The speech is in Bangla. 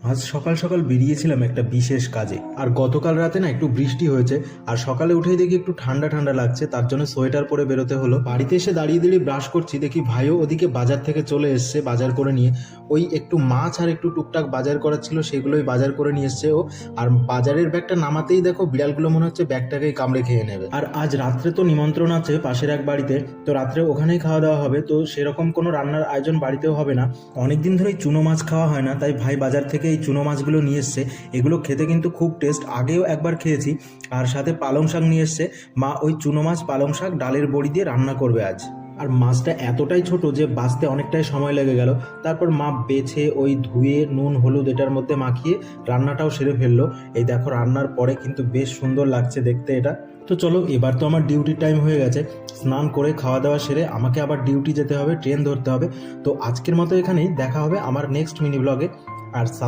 আজ সকাল সকাল বেরিয়েছিলাম একটা বিশেষ কাজে, আর গতকাল রাতে না একটু বৃষ্টি হয়েছে, আর সকালে উঠেই দেখি একটু ঠান্ডা ঠান্ডা লাগছে, তার জন্য সোয়েটার পরে বেরোতে হলো। বাড়িতে এসে দাঁড়িয়ে দাঁড়িয়ে ব্রাশ করছি, দেখি ভাইও ওদিকে বাজার থেকে চলে এসছে বাজার করে নিয়ে। ওই একটু মাছ আর একটু টুকটাক বাজার করার ছিল, সেগুলোই বাজার করে নিয়ে এসছে ও। আর বাজারের ব্যাগটা নামাতেই দেখো বিড়ালগুলো মনে হচ্ছে ব্যাগটাকেই কামড়ে খেয়ে নেবে। আর আজ রাত্রে তো নিমন্ত্রণ আছে পাশের এক বাড়িতে, তো রাত্রে ওখানেই খাওয়া দাওয়া হবে, তো সেরকম কোনো রান্নার আয়োজন বাড়িতেও হবে না। অনেকদিন ধরেই চুনো মাছ খাওয়া হয় না, তাই ভাই বাজার থেকে এই চুনো মাছগুলো নিয়ে এসছে। এগুলো খেতে কিন্তু খুব টেস্ট, আগেও একবার খেয়েছি। আর সাথে পালং শাক নিয়ে এসছে, মা ওই চুনো মাছ পালং শাক ডালের বড়ি দিয়ে রান্না করবে আজ। আর মাছটা এতটাই ছোট যে বাছতে অনেকটাই সময় লেগে গেল। তারপর মা বেছে ওই ধুয়ে নুন হলুদ এটার মধ্যে মাখিয়ে রান্নাটাও সেরে ফেললো। এই দেখো রান্নার পরে কিন্তু বেশ সুন্দর লাগছে দেখতে এটা। তো চলো, এবার তো আমার ডিউটির টাইম হয়ে গেছে। স্নান করে খাওয়া দাওয়া সেরে আমাকে আবার ডিউটি যেতে হবে, ট্রেন ধরতে হবে। তো আজকের মতো এখানেই দেখা হবে আমার নেক্সট মিনি ব্লগে। আর